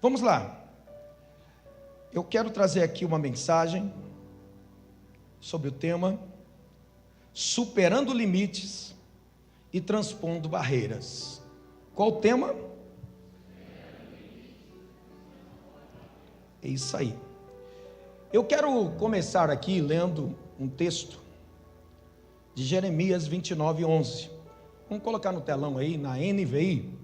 Vamos lá. Eu quero trazer aqui uma mensagem sobre o tema superando limites e transpondo barreiras. Qual o tema? É isso aí. Eu quero começar aqui lendo um texto de Jeremias 29:11. Vamos colocar no telão aí, na NVI.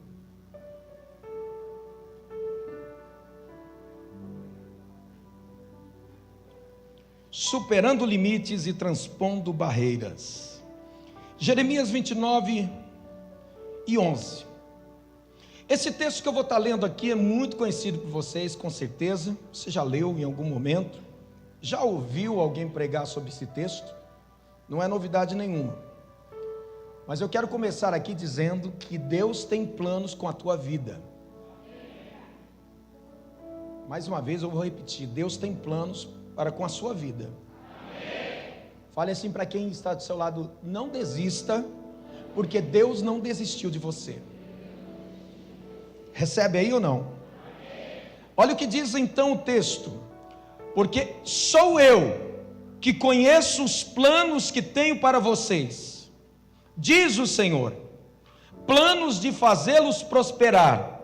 Superando limites e transpondo barreiras. Jeremias 29:11. Esse texto que eu vou estar lendo aqui é muito conhecido por vocês, com certeza. Você já leu em algum momento, já ouviu alguém pregar sobre esse texto. Não é novidade nenhuma. Mas eu quero começar aqui dizendo que Deus tem planos com a tua vida. Mais uma vez eu vou repetir: Deus tem planos para com a sua vida. Fale assim para quem está do seu lado: não desista, porque Deus não desistiu de você. Recebe aí ou não? Olha o que diz então o texto: porque sou eu que conheço os planos que tenho para vocês, diz o Senhor, planos de fazê-los prosperar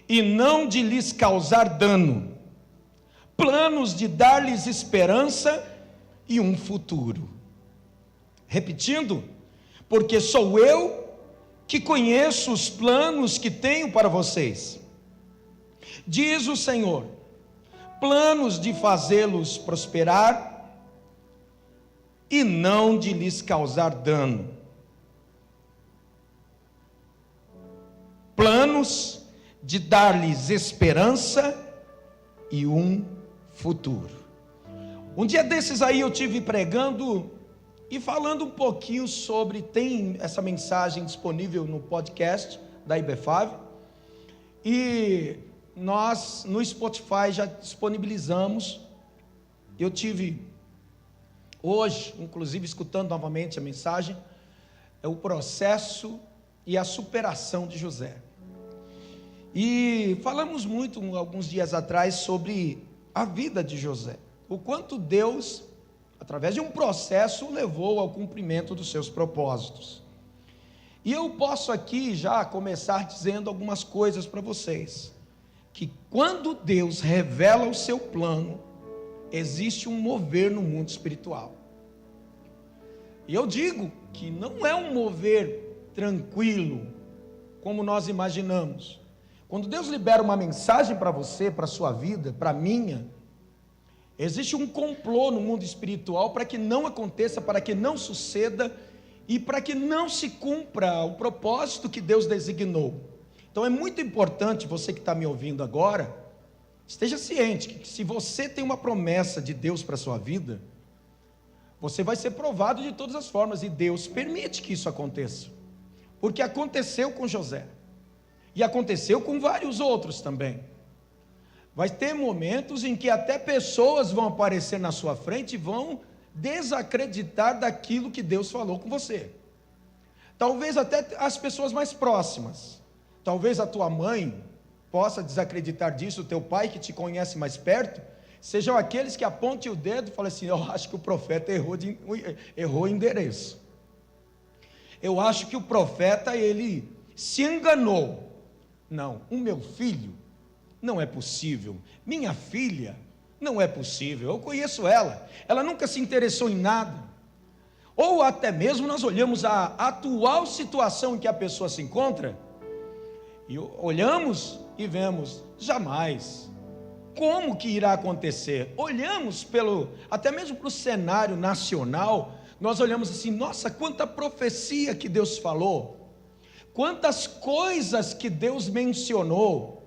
e não de lhes causar dano, planos de dar-lhes esperança e um futuro. Repetindo: porque sou eu que conheço os planos que tenho para vocês, diz o Senhor, planos de fazê-los prosperar e não de lhes causar dano, planos de dar-lhes esperança e um futuro. Um dia desses aí eu tive pregando e falando um pouquinho sobre, tem essa mensagem disponível no podcast da IB5, e nós no Spotify já disponibilizamos. Eu tive hoje, inclusive, escutando novamente a mensagem, é o processo e a superação de José. E falamos muito alguns dias atrás sobre a vida de José, o quanto Deus, através de um processo, o levou ao cumprimento dos seus propósitos. E eu posso aqui já começar dizendo algumas coisas para vocês, que quando Deus revela o seu plano, existe um mover no mundo espiritual. E eu digo que não é um mover tranquilo, como nós imaginamos. Quando Deus libera uma mensagem para você, para a sua vida, para a minha, existe um complô no mundo espiritual para que não aconteça, para que não suceda e para que não se cumpra o propósito que Deus designou. Então é muito importante, você que está me ouvindo agora, esteja ciente que se você tem uma promessa de Deus para a sua vida, você vai ser provado de todas as formas, e Deus permite que isso aconteça, porque aconteceu com José, e aconteceu com vários outros também. Vai ter momentos em que até pessoas vão aparecer na sua frente e vão desacreditar daquilo que Deus falou com você. Talvez até as pessoas mais próximas. Talvez a tua mãe possa desacreditar disso, o teu pai que te conhece mais perto, sejam aqueles que apontem o dedo e falem assim: eu acho que o profeta errou o endereço. Eu acho que o profeta, ele se enganou. Não, o meu filho, não é possível. Minha filha, não é possível. Eu conheço ela nunca se interessou em nada. Ou até mesmo nós olhamos a atual situação em que a pessoa se encontra, e olhamos e vemos: jamais. Como que irá acontecer? Olhamos até mesmo para o cenário nacional, nós olhamos assim: nossa, quanta profecia que Deus falou, quantas coisas que Deus mencionou,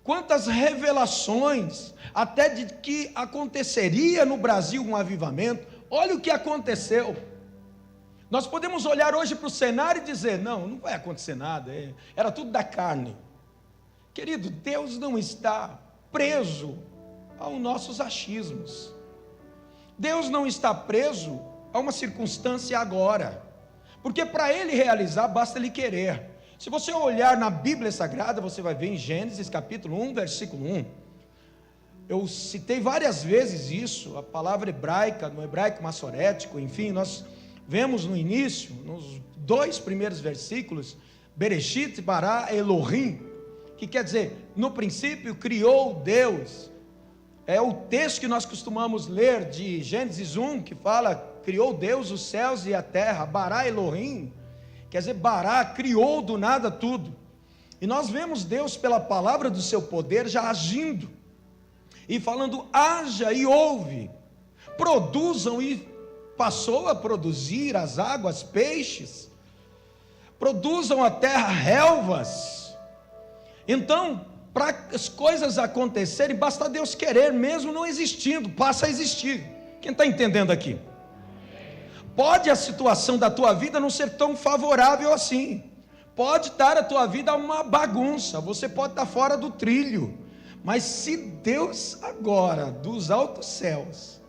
quantas revelações, até de que aconteceria no Brasil um avivamento. Olha o que aconteceu. Nós podemos olhar hoje para o cenário e dizer: não vai acontecer nada, era tudo da carne. Querido, Deus não está preso aos nossos achismos. Deus não está preso a uma circunstância agora, porque para Ele realizar basta Ele querer. Se você olhar na Bíblia Sagrada, você vai ver em Gênesis capítulo 1, versículo 1. Eu citei várias vezes isso, a palavra hebraica, no hebraico massorético, enfim, nós vemos no início, nos 2 primeiros versículos, Bereshit bara Elohim, que quer dizer, no princípio criou Deus. É o texto que nós costumamos ler de Gênesis 1, que fala, criou Deus os céus e a terra, bara Elohim, quer dizer, bara, criou do nada tudo. E nós vemos Deus pela palavra do seu poder já agindo, e falando, haja e ouve, produzam, e passou a produzir as águas, peixes, produzam a terra, relvas. Então, para as coisas acontecerem, basta Deus querer, mesmo não existindo, passa a existir. Quem está entendendo aqui? Pode a situação da tua vida não ser tão favorável assim, pode estar a tua vida uma bagunça, você pode estar fora do trilho, mas se Deus agora, dos altos céus,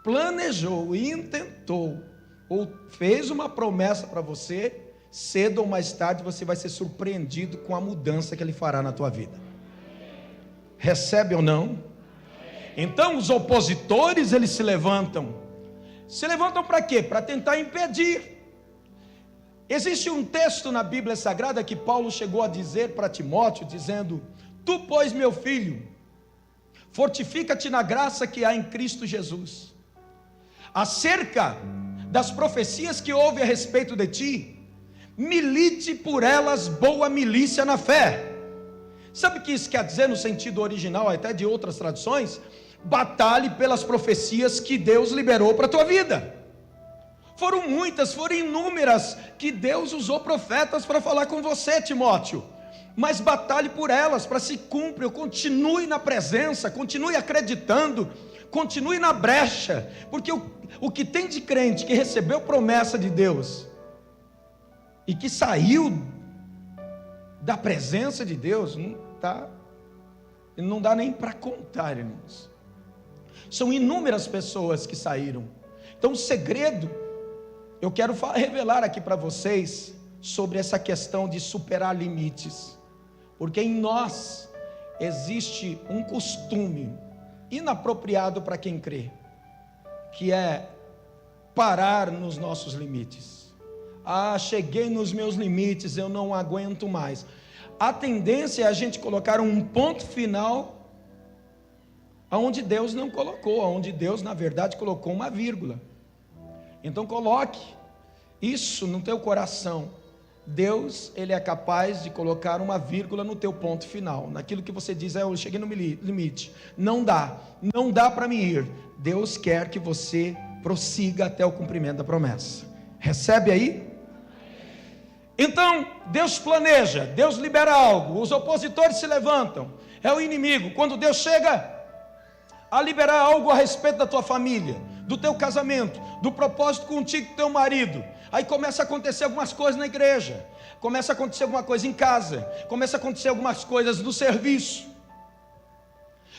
planejou e intentou, ou fez uma promessa para você, cedo ou mais tarde você vai ser surpreendido com a mudança que Ele fará na tua vida. Recebe ou não? Então os opositores, eles se levantam para quê? Para tentar impedir. Existe um texto na Bíblia Sagrada que Paulo chegou a dizer para Timóteo, dizendo, tu pois meu filho, fortifica-te na graça que há em Cristo Jesus, acerca das profecias que houve a respeito de ti, milite por elas boa milícia na fé. Sabe o que isso quer dizer no sentido original, até de outras traduções? Batalhe pelas profecias que Deus liberou para a tua vida. Foram muitas, foram inúmeras, que Deus usou profetas para falar com você, Timóteo, mas batalhe por elas, para se cumprir, continue na presença, continue acreditando, continue na brecha, porque o que tem de crente que recebeu promessa de Deus, e que saiu da presença de Deus, não dá nem para contar, irmãos. São inúmeras pessoas que saíram. Então o segredo, eu quero revelar aqui para vocês, sobre essa questão de superar limites, porque em nós existe um costume inapropriado para quem crê, que é parar nos nossos limites. Cheguei nos meus limites, eu não aguento mais. A tendência é a gente colocar um ponto final aonde Deus não colocou, aonde Deus na verdade colocou uma vírgula. Então coloque isso no teu coração. Deus, Ele é capaz de colocar uma vírgula no teu ponto final, naquilo que você diz, eu cheguei no limite, não dá para me ir. Deus quer que você prossiga até o cumprimento da promessa. Recebe aí? Então, Deus planeja, Deus libera algo, os opositores se levantam, é o inimigo. Quando Deus chega a liberar algo a respeito da tua família, do teu casamento, do propósito contigo com teu marido, aí começa a acontecer algumas coisas na igreja, começa a acontecer alguma coisa em casa, começa a acontecer algumas coisas no serviço,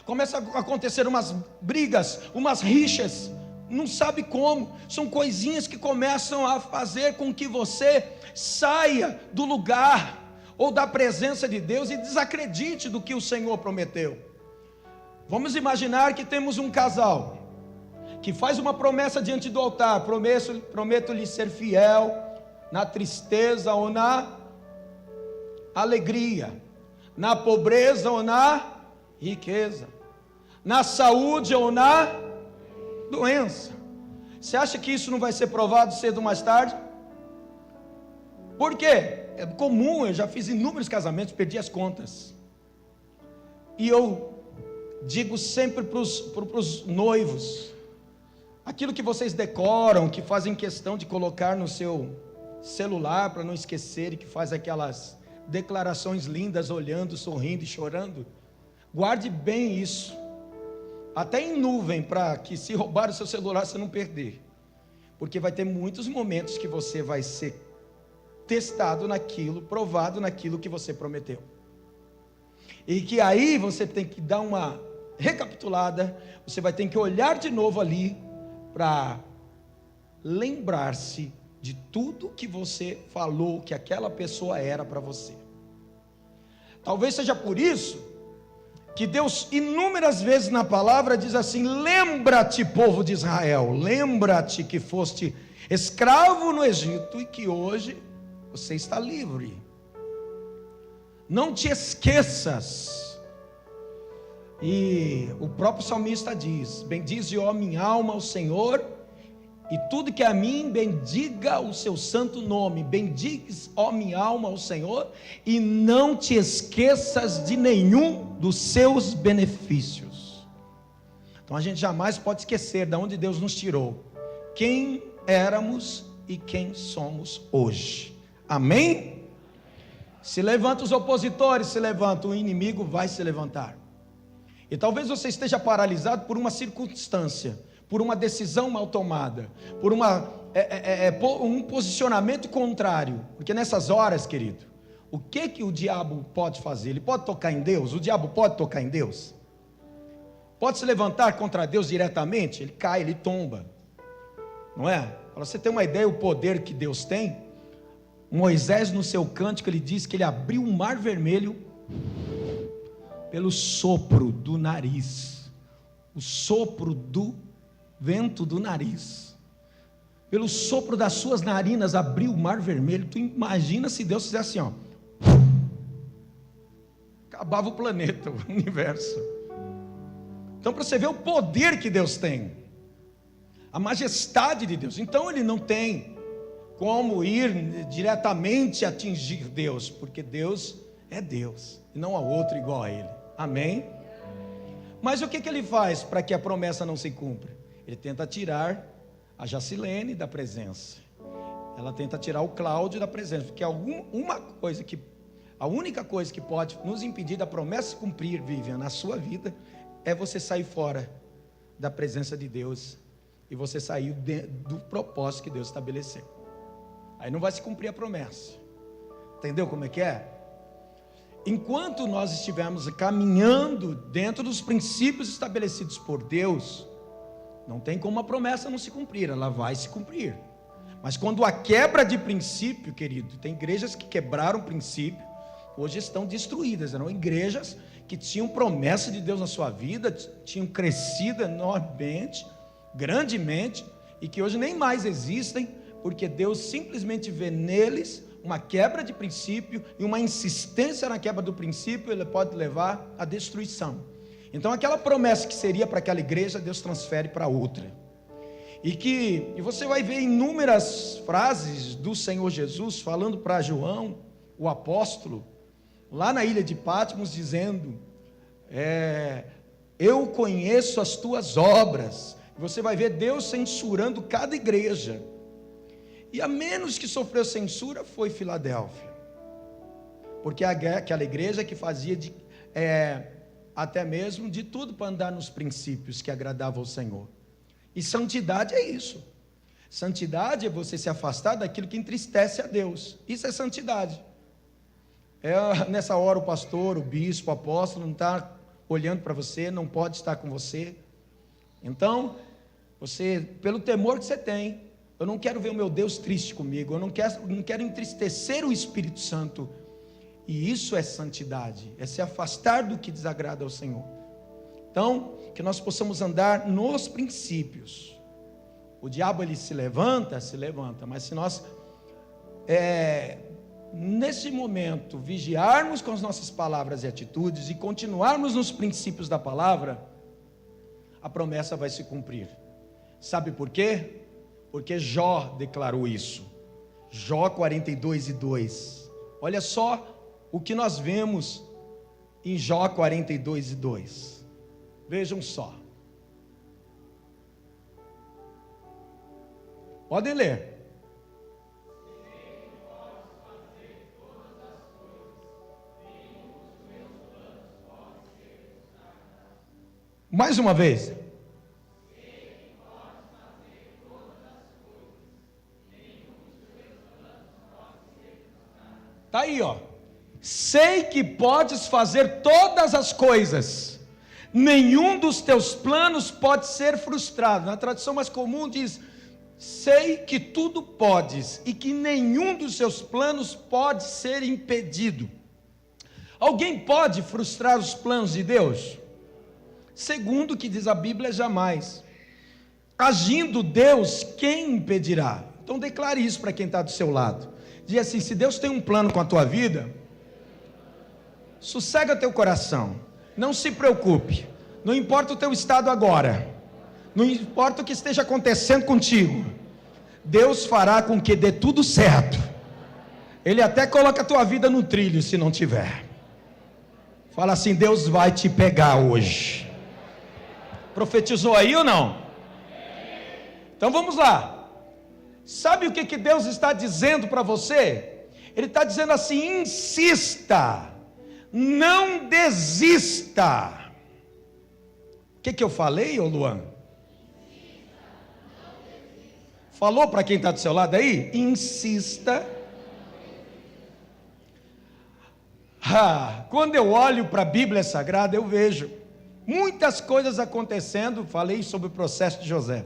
começa a acontecer umas brigas, umas rixas, não sabe como, são coisinhas que começam a fazer com que você saia do lugar ou da presença de Deus e desacredite do que o Senhor prometeu. Vamos imaginar que temos um casal que faz uma promessa diante do altar, prometo-lhe ser fiel na tristeza ou na alegria, na pobreza ou na riqueza, na saúde ou na doença. Você acha que isso não vai ser provado cedo ou mais tarde? Por quê? É comum, eu já fiz inúmeros casamentos, perdi as contas. E eu digo sempre para os noivos, aquilo que vocês decoram, que fazem questão de colocar no seu celular para não esquecer, e que faz aquelas declarações lindas, olhando, sorrindo e chorando, guarde bem isso, até em nuvem, para que se roubar o seu celular você não perder, porque vai ter muitos momentos que você vai ser testado naquilo, provado naquilo que você prometeu, e que aí você tem que dar uma recapitulada, você vai ter que olhar de novo ali, para lembrar-se de tudo que você falou que aquela pessoa era para você. Talvez seja por isso que Deus inúmeras vezes na palavra diz assim: lembra-te, povo de Israel, lembra-te que foste escravo no Egito e que hoje você está livre. Não te esqueças. E o próprio salmista diz: bendize, ó minha alma, ao Senhor, e tudo que é a mim, bendiga o seu santo nome. Bendize, ó minha alma, ao Senhor, e não te esqueças de nenhum dos seus benefícios. Então a gente jamais pode esquecer de onde Deus nos tirou, quem éramos e quem somos hoje. Amém? Se levanta os opositores, se levanta, o inimigo vai se levantar. E talvez você esteja paralisado por uma circunstância, por uma decisão mal tomada, por um posicionamento contrário. Porque nessas horas, querido, o que o diabo pode fazer? Ele pode tocar em Deus? O diabo pode tocar em Deus? Pode se levantar contra Deus diretamente? Ele cai, ele tomba, não é? Para você ter uma ideia do poder que Deus tem, Moisés, no seu cântico, ele diz que ele abriu o mar vermelho pelo sopro do nariz, o sopro do vento do nariz, pelo sopro das suas narinas abriu o mar vermelho. Tu imagina se Deus fizesse assim, ó, acabava o planeta, o universo. Então, para você ver o poder que Deus tem, a majestade de Deus. Então ele não tem como ir diretamente atingir Deus, porque Deus é Deus, e não há outro igual a Ele. Amém? Mas o que ele faz para que a promessa não se cumpra? Ele tenta tirar a Jacilene da presença, ela tenta tirar o Cláudio da presença, porque a única coisa que pode nos impedir da promessa se cumprir, Vivian, na sua vida, é você sair fora da presença de Deus, e você sair do propósito que Deus estabeleceu. Aí não vai se cumprir a promessa. Entendeu como é que é? Enquanto nós estivermos caminhando dentro dos princípios estabelecidos por Deus, não tem como a promessa não se cumprir, ela vai se cumprir. Mas quando a quebra de princípio, querido, tem igrejas que quebraram o princípio, hoje estão destruídas. Eram igrejas que tinham promessa de Deus na sua vida, tinham crescido enormemente, grandemente, e que hoje nem mais existem, porque Deus simplesmente vê neles uma quebra de princípio, e uma insistência na quebra do princípio, ele pode levar à destruição. Então aquela promessa que seria para aquela igreja, Deus transfere para outra. E você vai ver inúmeras frases do Senhor Jesus falando para João, o apóstolo, lá na ilha de Patmos, dizendo: eu conheço as tuas obras. Você vai ver Deus censurando cada igreja. E a menos que sofreu censura foi Filadélfia, porque aquela igreja que fazia até mesmo de tudo para andar nos princípios que agradavam ao Senhor. E santidade é isso. Santidade é você se afastar daquilo que entristece a Deus. Isso é santidade. Nessa hora o pastor, o bispo, o apóstolo não está olhando para você, não pode estar com você. Então, você, pelo temor que você tem, eu não quero ver o meu Deus triste comigo, eu não quero entristecer o Espírito Santo. E isso é santidade, é se afastar do que desagrada ao Senhor. Então, que nós possamos andar nos princípios. O diabo, ele se levanta, mas se nós, nesse momento, vigiarmos com as nossas palavras e atitudes, e continuarmos nos princípios da palavra, a promessa vai se cumprir. Sabe por quê? Porque Jó declarou isso. Jó 42:2. Olha só o que nós vemos em Jó 42:2. Vejam só. Podem ler. Mais uma vez. Está aí, ó. Sei que podes fazer todas as coisas, nenhum dos teus planos pode ser frustrado. Na tradução mais comum diz: sei que tudo podes e que nenhum dos seus planos pode ser impedido. Alguém pode frustrar os planos de Deus? Segundo o que diz a Bíblia, jamais. Agindo Deus, quem impedirá? Então declare isso para quem está do seu lado. Diz assim: se Deus tem um plano com a tua vida, sossega teu coração, não se preocupe, não importa o teu estado agora, não importa o que esteja acontecendo contigo, Deus fará com que dê tudo certo. Ele até coloca a tua vida no trilho se não tiver. Fala assim: Deus vai te pegar hoje. Profetizou aí ou não? Então vamos lá. Sabe o que Deus está dizendo para você? Ele está dizendo assim: insista, não desista. O que eu falei, ô Luan? Falou para quem está do seu lado aí? Insista. Quando eu olho para a Bíblia Sagrada, eu vejo muitas coisas acontecendo. Falei sobre o processo de José,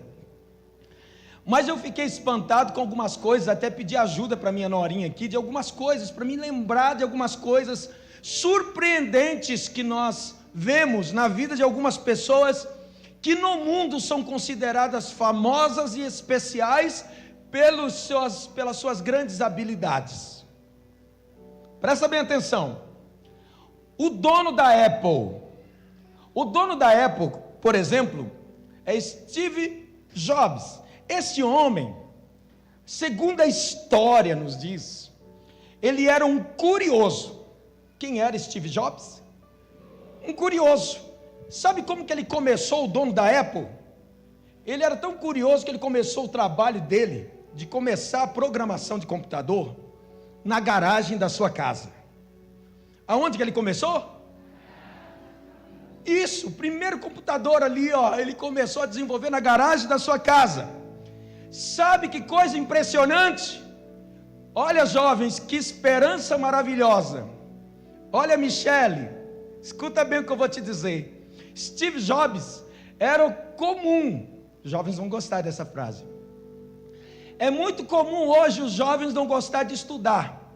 mas eu fiquei espantado com algumas coisas, até pedi ajuda para minha norinha aqui, de algumas coisas, para me lembrar de algumas coisas surpreendentes que nós vemos na vida de algumas pessoas que no mundo são consideradas famosas e especiais pelas suas grandes habilidades. Presta bem atenção. O dono da Apple, por exemplo, é Steve Jobs. Esse homem, segundo a história nos diz, ele era um curioso. Quem era Steve Jobs? Um curioso. Sabe como que ele começou, o dono da Apple? Ele era tão curioso que ele começou o trabalho dele, de começar a programação de computador, na garagem da sua casa. Aonde que ele começou? Isso, o primeiro computador ali, ele começou a desenvolver na garagem da sua casa. Sabe que coisa impressionante? Olha, jovens, que esperança maravilhosa. Olha, Michele, escuta bem o que eu vou te dizer. Steve Jobs era o comum. Os jovens vão gostar dessa frase. É muito comum hoje os jovens não gostar de estudar,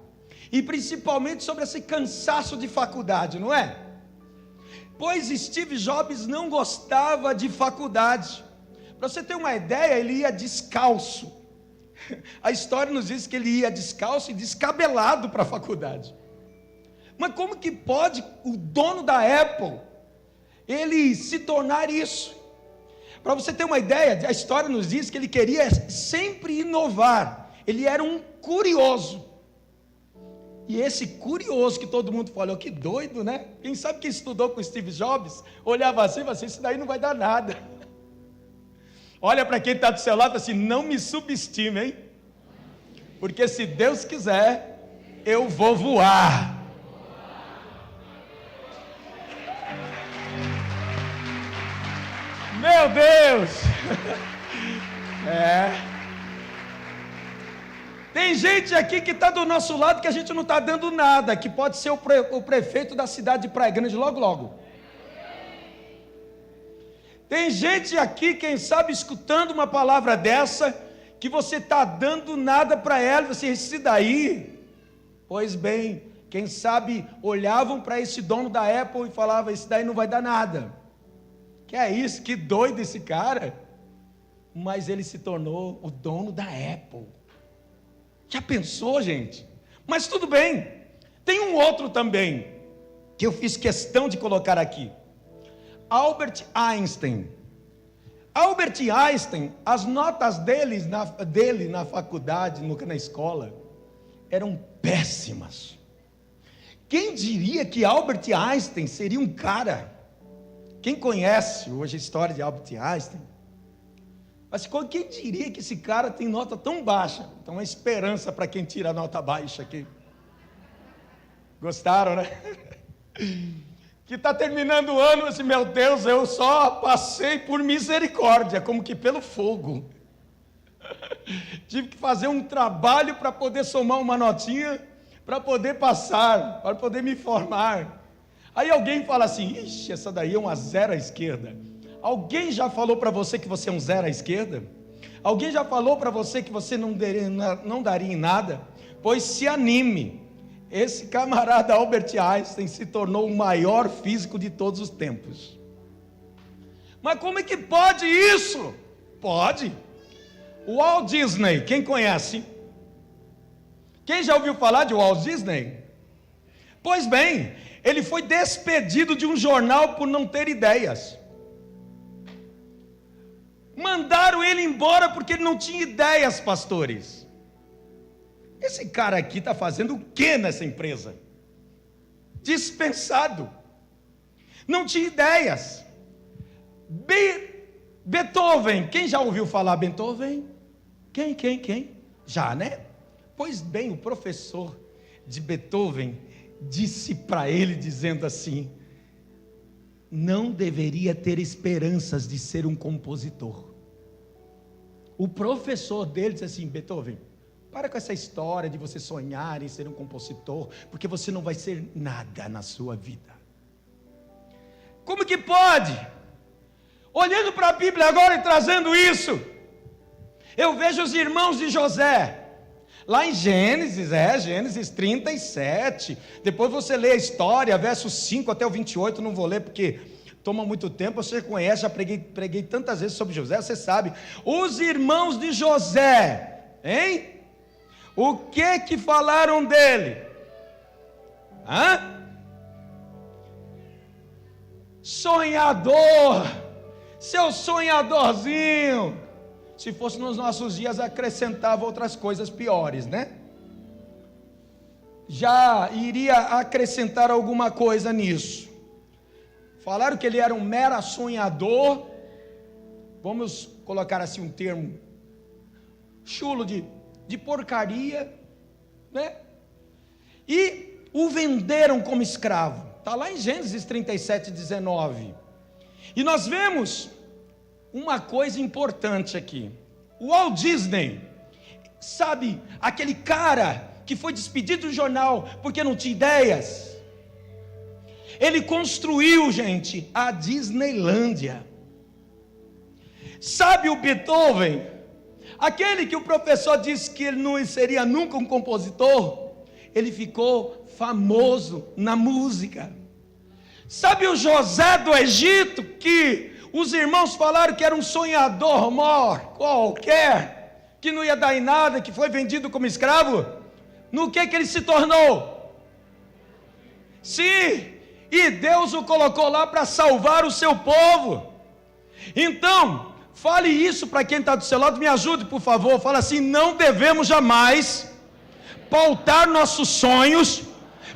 e principalmente sobre esse cansaço de faculdade, não é? Pois Steve Jobs não gostava de faculdade. Para você ter uma ideia, ele ia descalço. A história nos diz que ele ia descalço e descabelado para a faculdade. Mas como que pode o dono da Apple, ele se tornar isso? Para você ter uma ideia, a história nos diz que ele queria sempre inovar. Ele era um curioso. E esse curioso que todo mundo falou, que doido, né? Quem sabe que estudou com Steve Jobs, olhava assim e falava assim: isso daí não vai dar nada. Olha para quem está do seu lado assim: não me subestime, hein? Porque se Deus quiser, eu vou voar. Meu Deus! Tem gente aqui que está do nosso lado que a gente não está dando nada, que pode ser o prefeito da cidade de Praia Grande logo logo. Tem gente aqui, quem sabe, escutando uma palavra dessa, que você está dando nada para ela, você, esse daí, pois bem, quem sabe olhavam para esse dono da Apple e falavam: esse daí não vai dar nada. Que é isso, que doido esse cara. Mas ele se tornou o dono da Apple. Já pensou, gente? Mas tudo bem. Tem um outro também, que eu fiz questão de colocar aqui. Albert Einstein. Albert Einstein, as notas dele na faculdade, na escola, eram péssimas. Quem diria que Albert Einstein seria um cara? Quem conhece hoje a história de Albert Einstein? Mas quem diria que esse cara tem nota tão baixa? Então, uma esperança para quem tira a nota baixa aqui. Gostaram, né? Que está terminando o ano, assim: meu Deus, eu só passei por misericórdia, como que pelo fogo. Tive que fazer um trabalho para poder somar uma notinha, para poder passar, para poder me formar. Aí alguém fala assim: ixi, essa daí é uma zero à esquerda. Alguém já falou para você que você é um zero à esquerda? Alguém já falou para você que você não daria em nada? Pois se anime. Esse camarada Albert Einstein se tornou o maior físico de todos os tempos. Mas como é que pode isso? Pode. O Walt Disney, quem conhece? Quem já ouviu falar de Walt Disney? Pois bem, ele foi despedido de um jornal por não ter ideias. Mandaram ele embora porque ele não tinha ideias, pastores. Esse cara aqui está fazendo o que nessa empresa? Dispensado. Não tinha ideias. Beethoven, quem já ouviu falar Beethoven? Quem? Já, né? Pois bem, o professor de Beethoven disse para ele, dizendo assim: não deveria ter esperanças de ser um compositor. O professor dele disse assim: Beethoven, para com essa história de você sonhar em ser um compositor, porque você não vai ser nada na sua vida. Como que pode? Olhando para a Bíblia agora e trazendo isso, eu vejo os irmãos de José, lá em Gênesis 37, depois você lê a história, versos 5 até o 28, não vou ler porque toma muito tempo, você conhece, já preguei tantas vezes sobre José, você sabe. Os irmãos de José, hein? O que falaram dele? Sonhador, seu sonhadorzinho. Se fosse nos nossos dias, acrescentava outras coisas piores, né? Já iria acrescentar alguma coisa nisso. Falaram que ele era um mero sonhador, vamos colocar assim um termo chulo de porcaria, né? E o venderam como escravo. Está lá em Gênesis 37, 19. E nós vemos uma coisa importante aqui. O Walt Disney, sabe, aquele cara que foi despedido do jornal porque não tinha ideias, ele construiu, gente, a Disneylândia. Sabe o Beethoven, aquele que o professor disse que ele não seria nunca um compositor, ele ficou famoso na música. Sabe o José do Egito, que os irmãos falaram que era um sonhador mor qualquer, que não ia dar em nada, que foi vendido como escravo? No que ele se tornou? Sim, e Deus o colocou lá para salvar o seu povo. Então, fale isso para quem está do seu lado, me ajude por favor, fala assim: não devemos jamais pautar nossos sonhos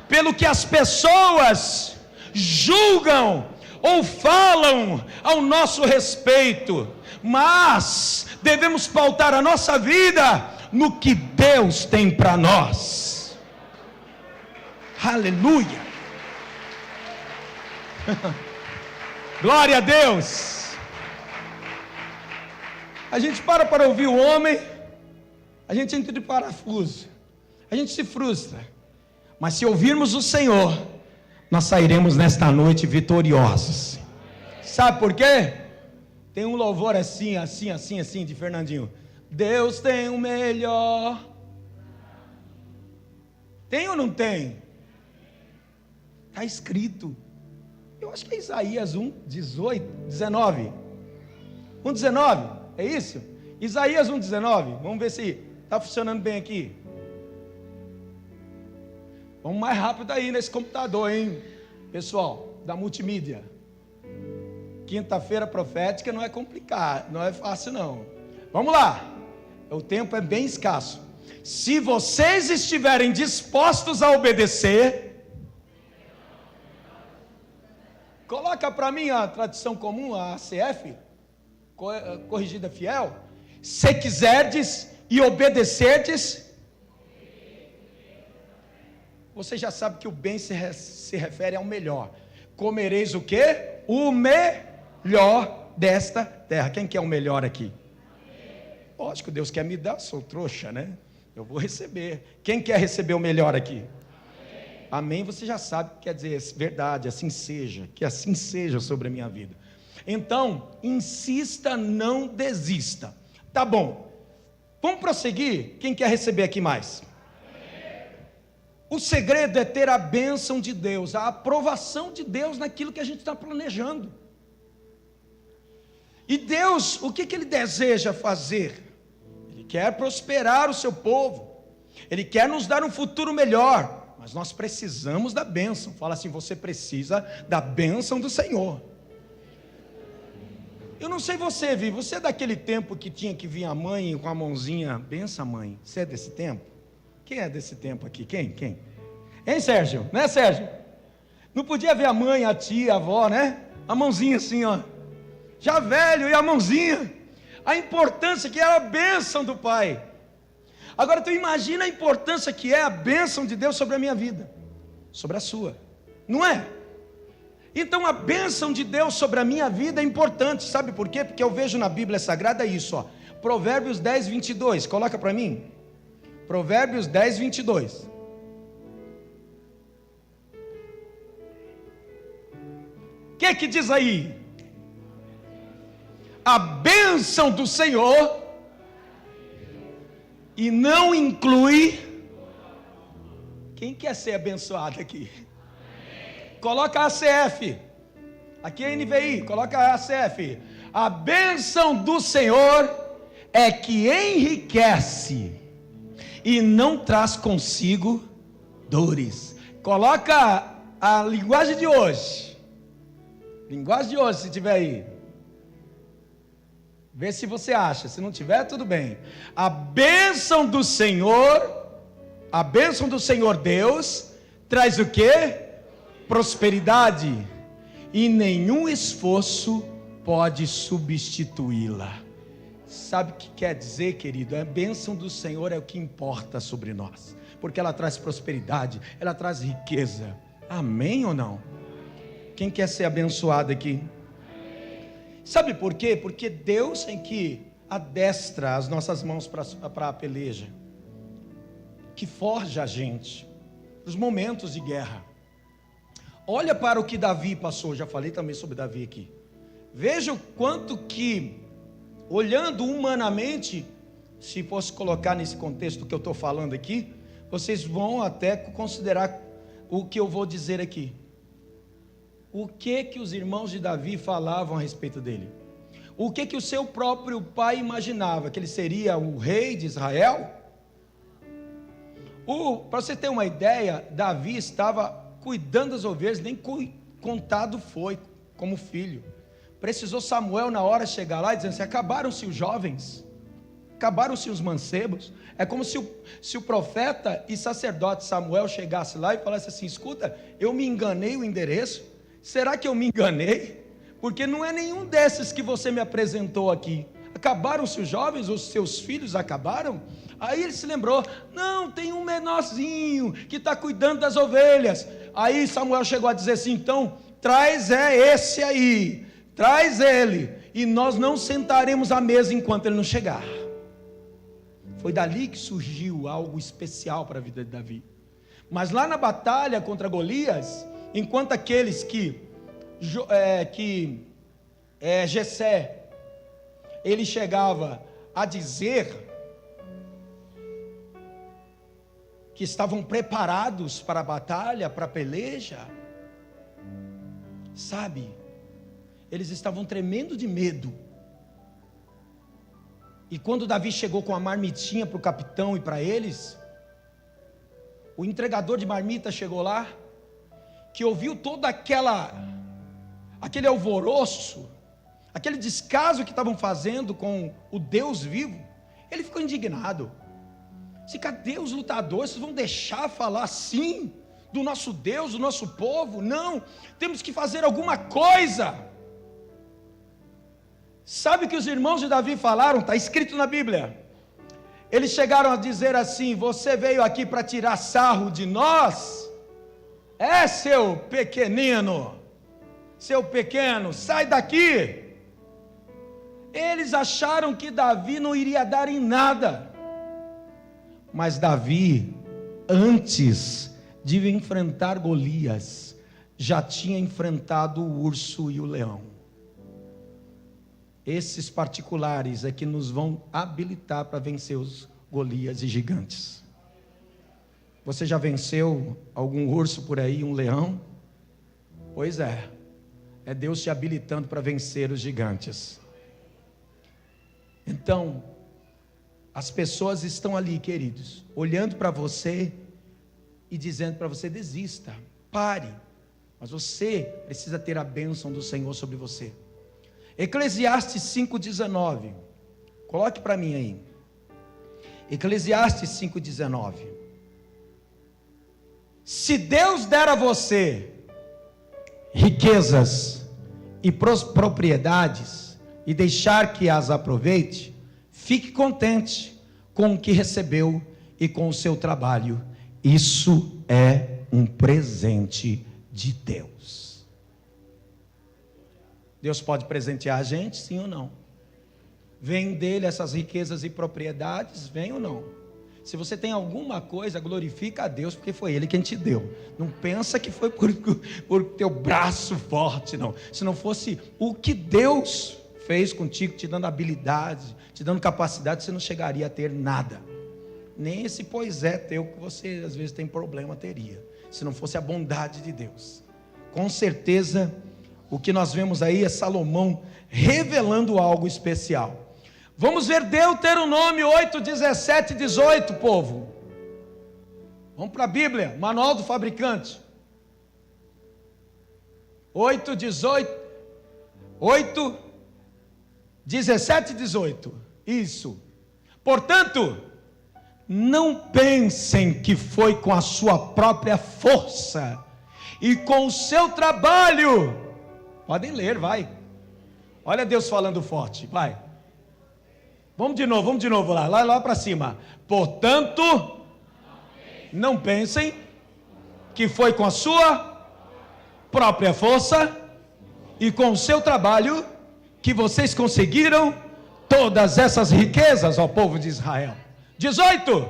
pelo que as pessoas julgam ou falam ao nosso respeito, mas devemos pautar a nossa vida no que Deus tem para nós. Aleluia. Glória a Deus. A gente para ouvir o homem, a gente entra de parafuso, a gente se frustra, mas se ouvirmos o Senhor, nós sairemos nesta noite vitoriosos. Sabe por quê? Tem um louvor assim de Fernandinho: Deus tem o melhor. Tem ou não tem? Está escrito. Eu acho que é Isaías 1:19. 1:19, é isso? Isaías 1:19, vamos ver se está funcionando bem aqui. Vamos mais rápido aí nesse computador, hein, pessoal, da multimídia. Quinta-feira profética não é complicado, não é fácil não. Vamos lá, o tempo é bem escasso. Se vocês estiverem dispostos a obedecer, coloca para mim a tradução comum, a ACF, corrigida fiel. Se quiserdes e obedecerdes, você já sabe que o bem se refere ao melhor. Comereis o quê? O melhor desta terra. Quem quer o melhor aqui? Lógico, Deus quer me dar, sou trouxa, né? Eu vou receber. Quem quer receber o melhor aqui? Amém, você já sabe o que quer dizer verdade, assim seja, que assim seja sobre a minha vida. Então, insista, não desista. Tá bom. Vamos prosseguir? Quem quer receber aqui mais? O segredo é ter a bênção de Deus, a aprovação de Deus naquilo que a gente está planejando. E Deus, o que Ele deseja fazer? Ele quer prosperar o seu povo, Ele quer nos dar um futuro melhor, mas nós precisamos da bênção. Fala assim, você precisa da bênção do Senhor. Eu não sei você é daquele tempo que tinha que vir a mãe com a mãozinha, benção mãe, você é desse tempo? Quem é desse tempo aqui? Quem? Hein, Sérgio? Né, Sérgio? Não podia ver a mãe, a tia, a avó, né? A mãozinha assim, ó. Já velho, e a mãozinha. A importância que é a bênção do Pai. Agora tu imagina a importância que é a bênção de Deus sobre a minha vida, sobre a sua, não é? Então a bênção de Deus sobre a minha vida é importante, sabe por quê? Porque eu vejo na Bíblia Sagrada isso, ó. Provérbios 10, 22, coloca para mim. Provérbios 10, 22. O que diz aí? A bênção do Senhor, e não inclui. Quem quer ser abençoado aqui? Coloca a ACF. Aqui é NVI, coloca a ACF. A bênção do Senhor é que enriquece e não traz consigo dores. Coloca a linguagem de hoje. Linguagem de hoje, se tiver aí. Vê se você acha. Se não tiver, tudo bem. A bênção do Senhor Deus, traz o quê? Prosperidade. E nenhum esforço pode substituí-la. Sabe o que quer dizer, querido? A bênção do Senhor é o que importa sobre nós, porque ela traz prosperidade, ela traz riqueza. Amém ou não? Quem quer ser abençoado aqui? Sabe por quê? Porque Deus é que adestra as nossas mãos para a peleja, que forja a gente nos momentos de guerra. Olha para o que Davi passou, já falei também sobre Davi aqui. Veja o quanto que, olhando humanamente, se fosse colocar nesse contexto que eu estou falando aqui, vocês vão até considerar o que eu vou dizer aqui. O que os irmãos de Davi falavam a respeito dele? O que o seu próprio pai imaginava? Que ele seria o rei de Israel? Para você ter uma ideia, Davi estava cuidando das ovelhas, nem contado foi como filho. Precisou Samuel na hora chegar lá e dizer assim, acabaram-se os jovens, acabaram-se os mancebos. É como se o profeta e sacerdote Samuel chegasse lá e falasse assim, escuta, eu me enganei o endereço. Será que eu me enganei? Porque não é nenhum desses que você me apresentou aqui. Acabaram-se os jovens, os seus filhos acabaram? Aí ele se lembrou, não, tem um menorzinho que está cuidando das ovelhas. Aí Samuel chegou a dizer assim, então, traz esse aí, traz ele, e nós não sentaremos à mesa enquanto ele não chegar. Foi dali que surgiu algo especial para a vida de Davi. Mas lá na batalha contra Golias, enquanto aqueles Jessé, ele chegava a dizer que estavam preparados para a batalha, para a peleja, sabe, eles estavam tremendo de medo. E quando Davi chegou com a marmitinha para o capitão e para eles, o entregador de marmita chegou lá, que ouviu todo aquele alvoroço, aquele descaso que estavam fazendo com o Deus vivo, ele ficou indignado. Se cadê os lutadores? Vocês vão deixar falar assim do nosso Deus, do nosso povo? Não, temos que fazer alguma coisa. Sabe o que os irmãos de Davi falaram? Está escrito na Bíblia. Eles chegaram a dizer assim, você veio aqui para tirar sarro de nós? Seu pequenino, seu pequeno, sai daqui. Eles acharam que Davi não iria dar em nada. Mas Davi, antes de enfrentar Golias, já tinha enfrentado o urso e o leão. Esses particulares é que nos vão habilitar para vencer os Golias e gigantes. Você já venceu algum urso por aí, um leão? Pois é Deus te habilitando para vencer os gigantes. Então, as pessoas estão ali, queridos, olhando para você e dizendo para você: desista, pare. Mas você precisa ter a bênção do Senhor sobre você. Eclesiastes 5,19. Coloque para mim aí. Eclesiastes 5,19. Se Deus der a você riquezas e propriedades e deixar que as aproveite, fique contente com o que recebeu e com o seu trabalho. Isso é um presente de Deus. Deus pode presentear a gente, sim ou não? Vem dele essas riquezas e propriedades, vem ou não? Se você tem alguma coisa, glorifica a Deus, porque foi Ele quem te deu. Não pensa que foi por teu braço forte, não. Se não fosse o que Deus fez contigo, te dando habilidade, te dando capacidade, você não chegaria a ter nada. Nem esse pois é teu que você às vezes tem problema teria, se não fosse a bondade de Deus. Com certeza, o que nós vemos aí é Salomão revelando algo especial. Vamos ver Deuteronômio 8, 17 e 18, povo. Vamos para a Bíblia, Manual do Fabricante. 8, 17 e 18. Isso. Portanto, não pensem que foi com a sua própria força e com o seu trabalho. Podem ler, vai. Olha Deus falando forte, vai. Vamos de novo lá para cima. Portanto, não pensem que foi com a sua própria força e com o seu trabalho que vocês conseguiram todas essas riquezas, ó povo de Israel. 18.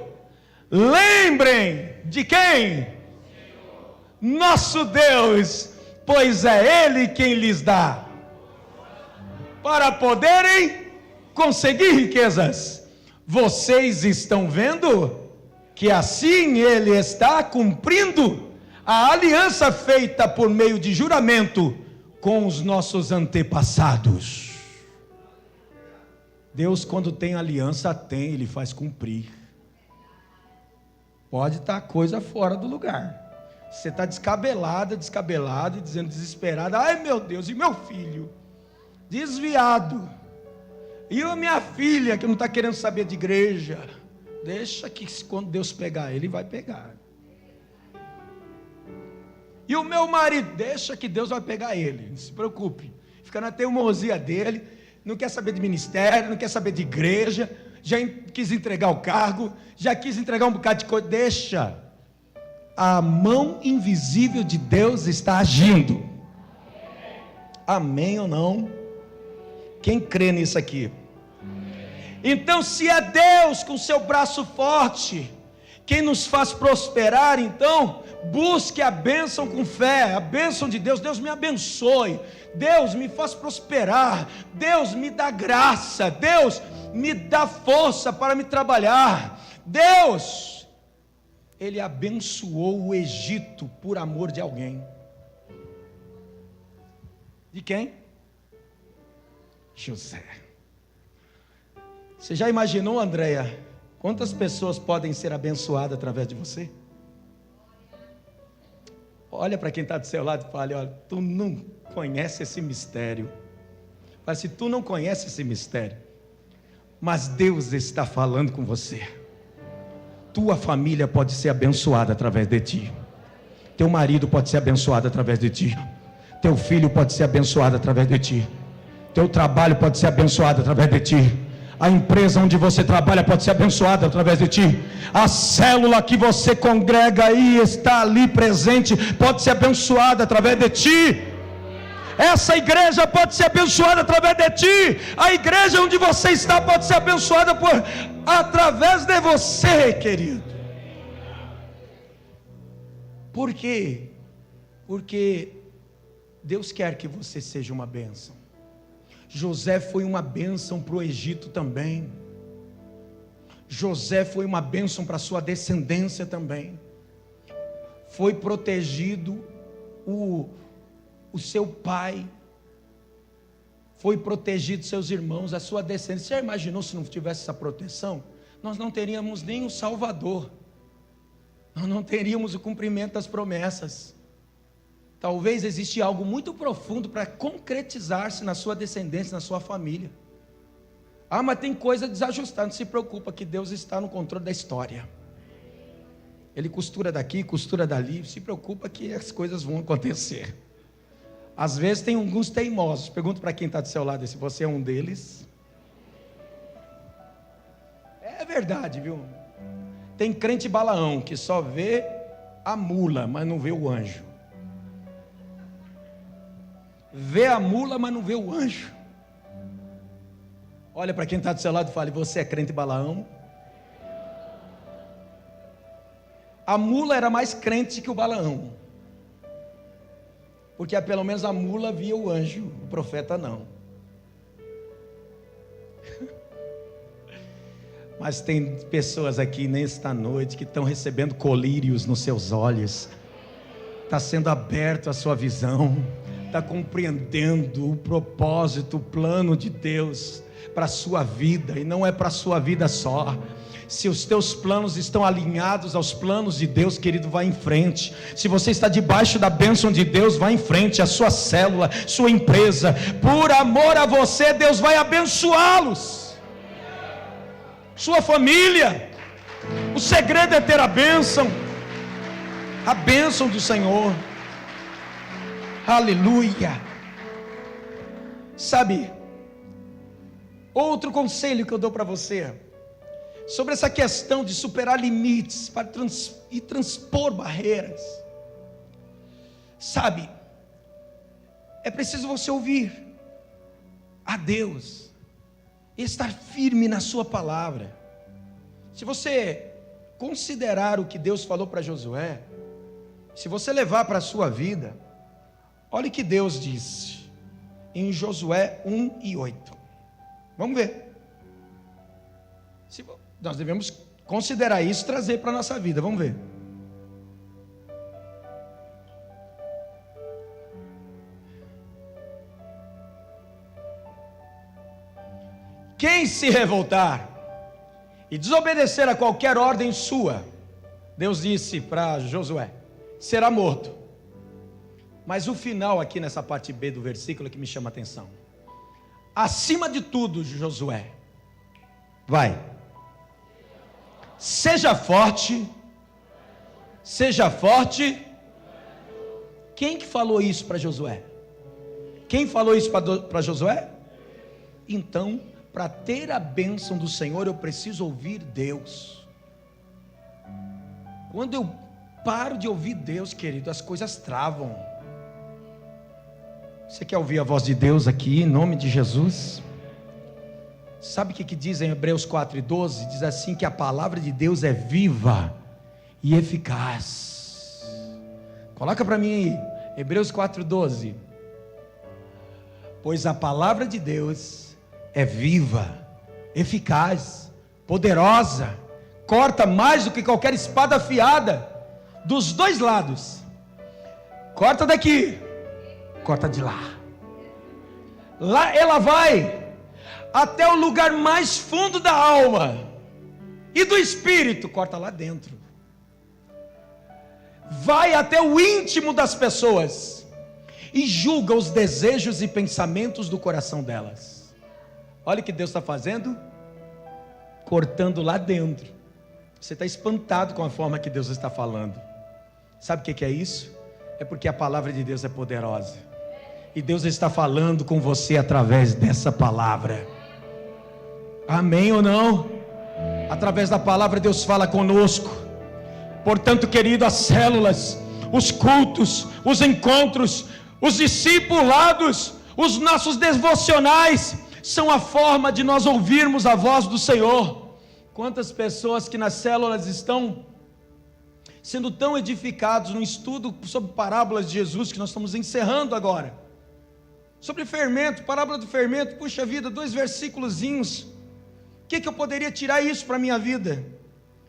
Lembrem de quem? Nosso Deus, pois é Ele quem lhes dá, para poderem conseguir riquezas. Vocês estão vendo que assim Ele está cumprindo a aliança feita por meio de juramento com os nossos antepassados. Deus, quando tem aliança, Ele faz cumprir. Pode estar coisa fora do lugar. Você está descabelado e dizendo desesperado: ai meu Deus, e meu filho? Desviado. E a minha filha que não está querendo saber de igreja? Deixa que quando Deus pegar ele, vai pegar. E o meu marido? Deixa que Deus vai pegar ele, não se preocupe. Fica na teimosia dele, não quer saber de ministério, não quer saber de igreja, já quis entregar o cargo, já quis entregar um bocado de coisa. Deixa. A mão invisível de Deus está agindo. Amém ou não? Quem crê nisso aqui? Então, se é Deus com seu braço forte quem nos faz prosperar, então busque a bênção com fé, a bênção de Deus. Deus me abençoe, Deus me faz prosperar, Deus me dá graça, Deus me dá força para me trabalhar. Deus, Ele abençoou o Egito por amor de alguém. De quem? José. Você já imaginou, Andréia, quantas pessoas podem ser abençoadas através de você? Olha para quem está do seu lado e fale: olha, tu não conhece esse mistério. Fala assim: tu não conhece esse mistério, mas Deus está falando com você. Tua família pode ser abençoada através de ti. Teu marido pode ser abençoado através de ti. Teu filho pode ser abençoado através de ti. Teu trabalho pode ser abençoado através de ti. A empresa onde você trabalha pode ser abençoada através de ti. A célula que você congrega e está ali presente pode ser abençoada através de ti. Essa igreja pode ser abençoada através de ti. A igreja onde você está pode ser abençoada através de você, querido. Por quê? Porque Deus quer que você seja uma bênção. José foi uma bênção para o Egito também. José foi uma bênção para a sua descendência também. Foi protegido o seu pai, foi protegido seus irmãos, a sua descendência. Você já imaginou se não tivesse essa proteção? Nós não teríamos nem o Salvador, nós não teríamos o cumprimento das promessas. Talvez exista algo muito profundo para concretizar-se na sua descendência, na sua família. Ah, mas tem coisa desajustada. Não se preocupa, que Deus está no controle da história. Ele costura daqui, costura dali. Se preocupa que as coisas vão acontecer. Às vezes tem alguns teimosos. Pergunto para quem está do seu lado se você é um deles. É verdade, viu? Tem crente Balaão que só vê a mula, mas não vê o anjo. Vê a mula, mas não vê o anjo. Olha para quem está do seu lado e fala: você é crente Balaão? A mula era mais crente que o Balaão, porque pelo menos a mula via o anjo, o profeta não. Mas tem pessoas aqui nesta noite que estão recebendo colírios nos seus olhos. Está sendo aberto a sua visão, está compreendendo o propósito, o plano de Deus para a sua vida, e não é para a sua vida só. Se os teus planos estão alinhados aos planos de Deus, querido, vá em frente. Se você está debaixo da bênção de Deus, vá em frente. A sua célula, sua empresa, por amor a você, Deus vai abençoá-los. Sua família. O segredo é ter a bênção do Senhor. Aleluia. Sabe, outro conselho que eu dou para você, sobre essa questão de superar limites para transpor barreiras. Sabe, é preciso você ouvir a Deus e estar firme na sua palavra. Se você considerar o que Deus falou para Josué, se você levar para a sua vida, olha o que Deus disse em Josué 1:8. Vamos ver. Nós devemos considerar isso e trazer para a nossa vida. Vamos ver. Quem se revoltar e desobedecer a qualquer ordem sua, Deus disse para Josué, será morto. Mas o final aqui nessa parte B do versículo é que me chama a atenção. Acima de tudo, Josué, vai, seja forte. Quem que falou isso para Josué? Quem falou isso para Josué? Então, para ter a bênção do Senhor, eu preciso ouvir Deus. Quando eu paro de ouvir Deus, querido, as coisas travam. Você quer ouvir a voz de Deus aqui, em nome de Jesus? Sabe o que diz em Hebreus 4:12? Diz assim, que a palavra de Deus é viva e eficaz. Coloca para mim aí, Hebreus 4:12. Pois a palavra de Deus é viva, eficaz, poderosa, corta mais do que qualquer espada afiada, dos dois lados. Corta daqui, corta de lá. Lá ela vai até o lugar mais fundo da alma e do espírito, corta lá dentro. Vai até o íntimo das pessoas e julga os desejos e pensamentos do coração delas. Olha o que Deus está fazendo, cortando lá dentro. Você está espantado com a forma que Deus está falando. Sabe o que é isso? É porque a palavra de Deus é poderosa, e Deus está falando com você através dessa palavra. Amém ou não? Através da palavra Deus fala conosco. Portanto, querido, as células, os cultos, os encontros, os discipulados, os nossos devocionais são a forma de nós ouvirmos a voz do Senhor. Quantas pessoas que nas células estão sendo tão edificados no estudo sobre parábolas de Jesus, que nós estamos encerrando agora. Sobre fermento, parábola do fermento, puxa vida, 2 versículozinhos. O que eu poderia tirar isso para a minha vida?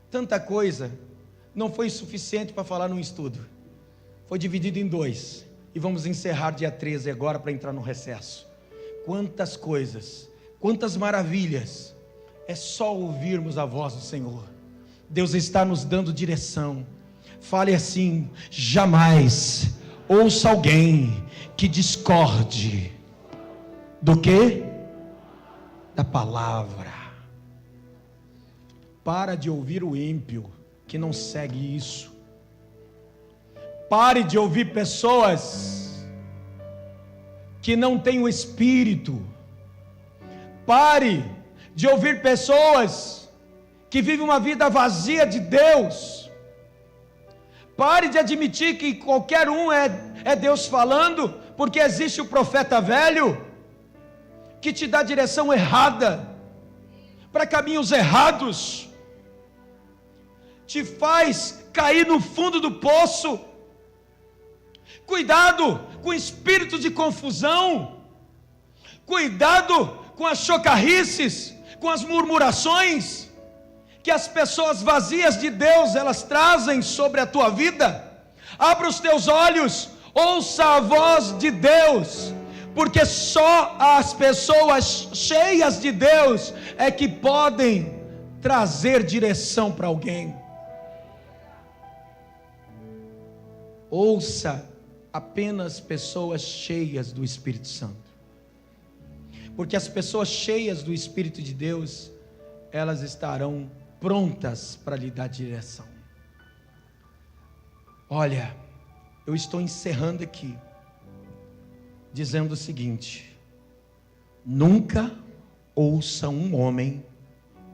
Tanta coisa, não foi suficiente para falar num estudo. Foi dividido em 2. E vamos encerrar dia 13 agora para entrar no recesso. Quantas coisas, quantas maravilhas. É só ouvirmos a voz do Senhor. Deus está nos dando direção. Fale assim: jamais ouça alguém que discorde do quê? Da palavra. Para de ouvir o ímpio que não segue isso. Pare de ouvir pessoas que não têm o Espírito. Pare de ouvir pessoas que vivem uma vida vazia de Deus. Pare de admitir que qualquer um é Deus falando, porque existe o profeta velho que te dá direção errada, para caminhos errados, te faz cair no fundo do poço. Cuidado com o espírito de confusão, cuidado com as chocarrices, com as murmurações que as pessoas vazias de Deus elas trazem sobre a tua vida. Abra os teus olhos, ouça a voz de Deus, porque só as pessoas cheias de Deus é que podem trazer direção para alguém. Ouça apenas pessoas cheias do Espírito Santo, porque as pessoas cheias do Espírito de Deus, elas estarão prontas para lhe dar direção. Olha, eu estou encerrando aqui, dizendo o seguinte: nunca ouça um homem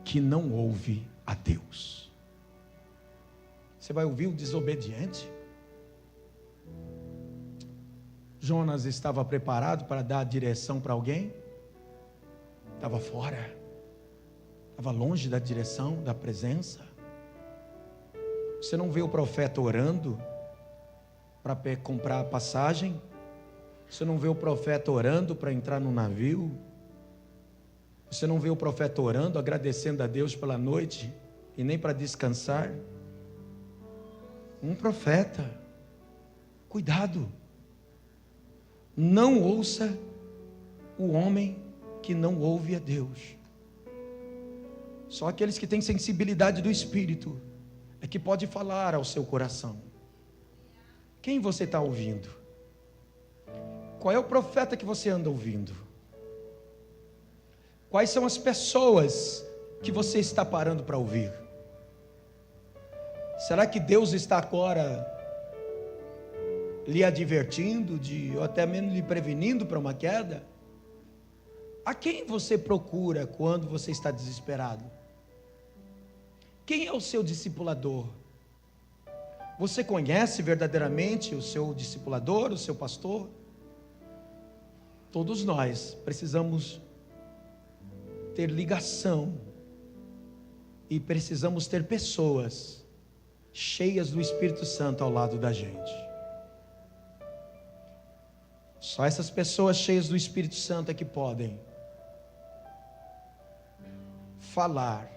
que não ouve a Deus. Você vai ouvir o desobediente? Jonas estava preparado para dar direção para alguém? Estava fora, estava longe da direção, da presença. Você não vê o profeta orando para comprar a passagem? Você não vê o profeta orando para entrar no navio? Você não vê o profeta orando, agradecendo a Deus pela noite e nem para descansar? Um profeta. Cuidado. Não ouça o homem que não ouve a Deus. Só aqueles que têm sensibilidade do Espírito é que pode falar ao seu coração. Quem você está ouvindo? Qual é o profeta que você anda ouvindo? Quais são as pessoas que você está parando para ouvir? Será que Deus está agora lhe advertindo, ou até mesmo lhe prevenindo para uma queda? A quem você procura quando você está desesperado? Quem é o seu discipulador? Você conhece verdadeiramente o seu discipulador, o seu pastor? Todos nós precisamos ter ligação e precisamos ter pessoas cheias do Espírito Santo ao lado da gente. Só essas pessoas cheias do Espírito Santo é que podem falar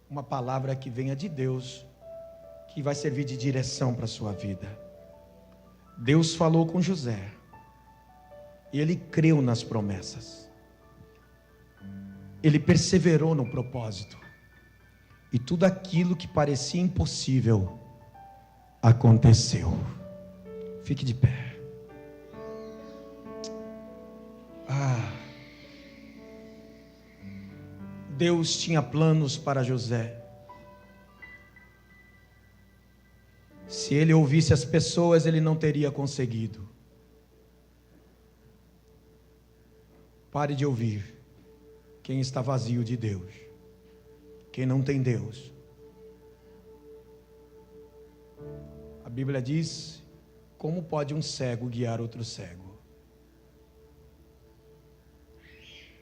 uma palavra que venha de Deus, que vai servir de direção para a sua vida. Deus falou com José, e ele creu nas promessas, ele perseverou no propósito, e tudo aquilo que parecia impossível aconteceu. Fique de pé. Deus tinha planos para José. Se ele ouvisse as pessoas, ele não teria conseguido. Pare de ouvir quem está vazio de Deus, quem não tem Deus. A Bíblia diz: como pode um cego guiar outro cego?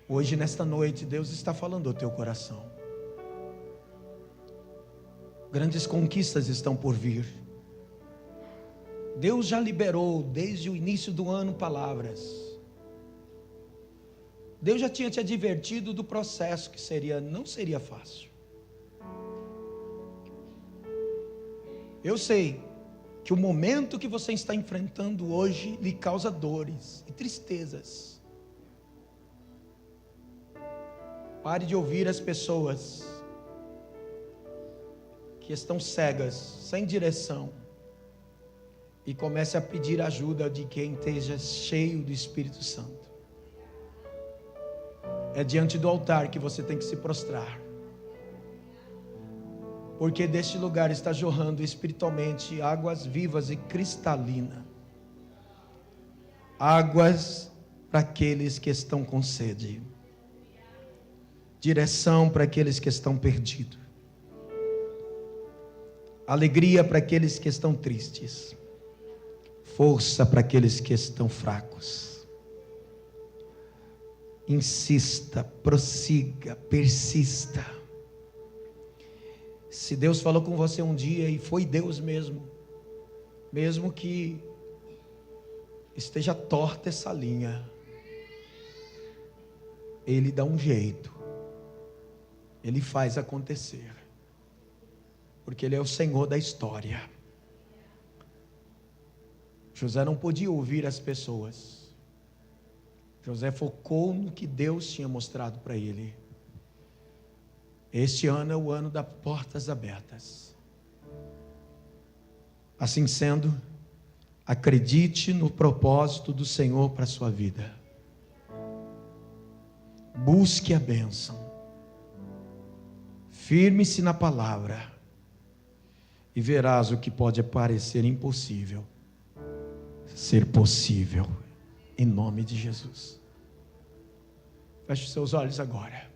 Hoje, nesta noite, Deus está falando ao teu coração. Grandes conquistas estão por vir. Deus já liberou desde o início do ano palavras. Deus já tinha te advertido do processo que não seria fácil. Eu sei que o momento que você está enfrentando hoje lhe causa dores e tristezas. Pare de ouvir as pessoas que estão cegas, sem direção, e comece a pedir ajuda de quem esteja cheio do Espírito Santo. É diante do altar que você tem que se prostrar, porque deste lugar está jorrando espiritualmente águas vivas e cristalinas, águas para aqueles que estão com sede, direção para aqueles que estão perdidos, alegria para aqueles que estão tristes, força para aqueles que estão fracos. Insista, prossiga, persista. Se Deus falou com você um dia, e foi Deus mesmo que esteja torta essa linha, Ele dá um jeito, Ele faz acontecer, porque Ele é o Senhor da história. José não podia ouvir as pessoas. José focou no que Deus tinha mostrado para ele. Este ano é o ano das portas abertas. Assim sendo, acredite no propósito do Senhor para a sua vida. Busque a bênção. Firme-se na palavra e verás o que pode parecer impossível ser possível, em nome de Jesus. Feche seus olhos agora.